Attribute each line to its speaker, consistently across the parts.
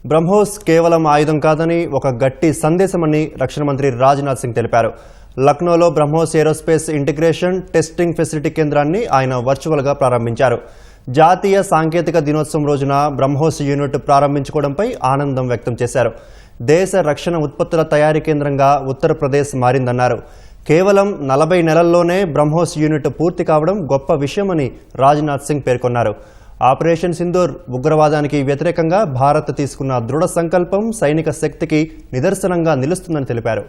Speaker 1: బ్రహ్మోస్ కేవలం ఆయుధం కాదని ఒక గట్టి సందేశమని రక్షణ మంత్రి రాజ్నాథ్ సింగ్ తెలిపారు. లక్నోలో BrahMos aerospace integration testing facility కేంద్రాన్ని ఆయన వర్చువల్గా ప్రారంభించారు. జాతీయ సాంకేతిక దినోత్సవం రోజున బ్రహ్మోస్ యూనిట్ ప్రారంభించుకోవడంపై ఆనందం వ్యక్తం చేశారు. దేశ రక్షణ ఉత్పత్తుల తయారీ కేంద్రంగా ఉత్తరప్రదేశ్ మారిందన్నారు. కేవలం 40 నెలల్లోనే బ్రహ్మోస్ యూనిట్ పూర్తి కావడం గొప్ప విషయమని రాజ్నాథ్ సింగ్ పేర్కొన్నారు. ఆపరేషన్ సింధూర్ ఉగ్రవాదానికి వ్యతిరేకంగా భారత్ తీసుకున్న దృఢ సంకల్పం సైనిక శక్తికి నిదర్శనంగా నిలుస్తుందని తెలిపారు.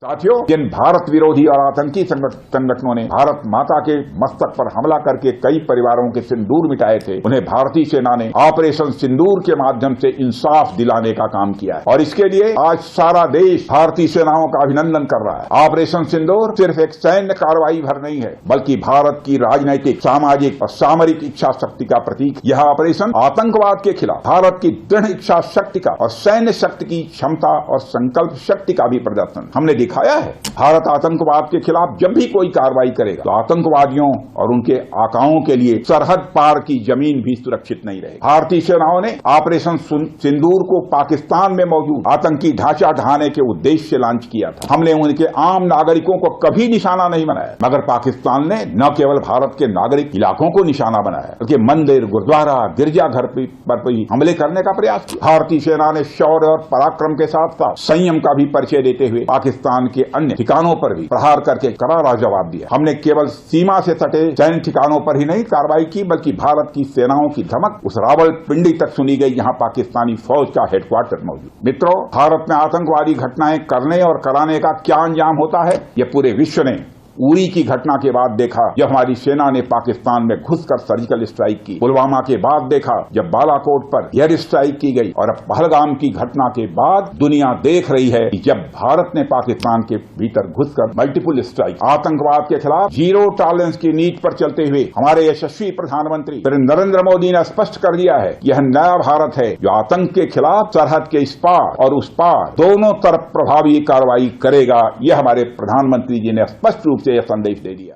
Speaker 2: साथियों, जिन भारत विरोधी और आतंकी संगठनों ने भारत माता के मस्तक पर हमला करके कई परिवारों के सिंदूर मिटाए थे, उन्हें भारतीय सेना ने ऑपरेशन सिंदूर के माध्यम से इंसाफ दिलाने का काम किया है और इसके लिए आज सारा देश भारतीय सेनाओं का अभिनंदन कर रहा है। ऑपरेशन सिंदूर सिर्फ एक सैन्य कार्रवाई भर नहीं है, बल्कि भारत की राजनैतिक, सामाजिक और सामरिक इच्छा शक्ति का प्रतीक। यह ऑपरेशन आतंकवाद के खिलाफ भारत की दृढ़ इच्छा शक्ति का और सैन्य शक्ति की क्षमता और संकल्प शक्ति का भी प्रदर्शन हमने दिखाया है। भारत आतंकवाद के खिलाफ जब भी कोई कार्रवाई करेगा तो आतंकवादियों और उनके आकाओं के लिए सरहद पार की जमीन भी सुरक्षित नहीं रहेगी। भारतीय सेनाओं ने ऑपरेशन सिंदूर को पाकिस्तान में मौजूद आतंकी ढांचा ढहाने के उद्देश्य से लॉन्च किया था। हमने उनके आम नागरिकों को कभी निशाना नहीं बनाया, मगर पाकिस्तान ने न केवल भारत के नागरिक इलाकों को निशाना बनाया, बल्कि मंदिर, गुरुद्वारा, गिरजाघर पर भी हमले करने का प्रयास किया। भारतीय सेना ने शौर्य और पराक्रम के साथ साथ संयम का भी परिचय देते हुए पाकिस्तान के अन्य ठिकानों पर भी प्रहार करके करारा जवाब दिया। हमने केवल सीमा से सटे सैन्य ठिकानों पर ही नहीं कार्रवाई की, बल्कि भारत की सेनाओं की धमक उस रावलपिंडी तक सुनी गई जहां पाकिस्तानी फौज का हेडक्वार्टर मौजूद। मित्रों, भारत में आतंकवादी घटनाएं करने और कराने का क्या अंजाम होता है, यह पूरे विश्व ने उरी की घटना के बाद देखा, जब हमारी सेना ने पाकिस्तान में घुसकर सर्जिकल स्ट्राइक की। पुलवामा के बाद देखा, जब बालाकोट पर एयर स्ट्राइक की गई। और अब पहलगाम की घटना के बाद दुनिया देख रही है कि जब भारत ने पाकिस्तान के भीतर घुसकर मल्टीपल स्ट्राइक, आतंकवाद के खिलाफ जीरो टॉलरेंस की नीति पर चलते हुए हमारे यशस्वी प्रधानमंत्री नरेंद्र मोदी ने स्पष्ट कर दिया है, यह नया भारत है जो आतंक के खिलाफ सरहद के इस पार और उस पार दोनों तरफ प्रभावी कार्रवाई करेगा। यह हमारे प्रधानमंत्री जी ने स्पष्ट रूप से यह संदेश दे दिया।